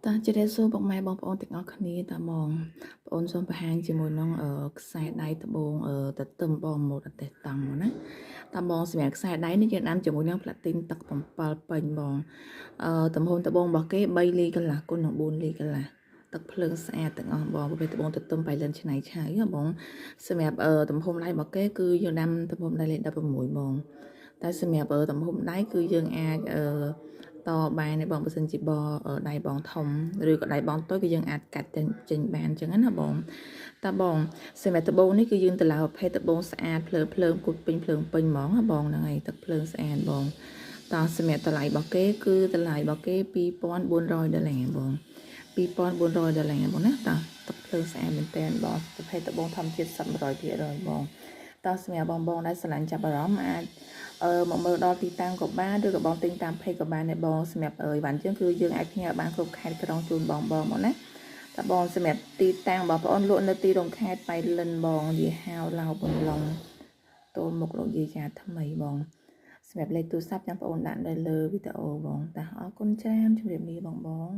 តាជម្រាបសួរពុកម៉ែបងប្អូនទាំងអស់គ្នាតាបងប្អូនសូមបង្ហាញជាមួយនឹងខ្សែដៃត្បូងទទឹមបងម៉ូតអតេតង់ណាតាបងសម្រាប់ខ្សែដៃនេះយើងដាំជាមួយនឹងផ្លាទីនទឹក7ពេញបងទំហំត្បូងរបស់គេ3លីកន្លះគុណនឹង4លីកន្លះទឹកភ្លើងស្អាតទាំងអស់បងប្រភេទត្បូងទទឹមបៃលិនឆ្នៃឆៅបងសម្រាប់ទំហំដៃរបស់គេគឺយើងដាំទំហំដៃលេខ16បងតែសម្រាប់ទំហំដៃគឺយើងអាចតបានទេបងបើសិនជាដៃបងធំឬក៏ដៃបងតូចគឺយើងអាចកាត់ចេញបានអញ្ចឹងណាបងតាបងសម្រាប់ត្បូងនេះគឺយើងទៅលើប្រភេទត្បូងស្អាតភ្លើងគូតពេញហ្មងណាបងហ្នឹងហើយទឹកភ្លើងស្អាតបងតសម្រាប់តម្លៃរបស់គេគឺតម្លៃរបស់គេ$2,400បង$2,400បងណាតទឹកភ្លើងស្អាតមែនតើបងប្រភេទត្បូងធម្មជាតិ100%បងតសម្រាប់បងដែលស្រឡាញ់ចាប់អារម្មណ៍អាចមកមើលដល់ទីតាំងក៏បានឬក៏បងទិញតាមเพจក៏បានដែរបងសម្រាប់វ៉ាន់ជាងគឺយើងអាចផ្ញើបានគ្រប់ខេត្តក្រុងជូនបងមកណាតបងសម្រាប់ទីតាំងបងប្អូនលក់នៅទីរងខេត្តបៃលិនបងយាហៅឡៅបន្លុងតូនមុខលោកយាយាថ្មីបងសម្រាប់លេខទូរស័ព្ទចាំបងប្អូនដាក់នៅលើវីដេអូបងតាអរគុណច្រើនជម្រាបលាបង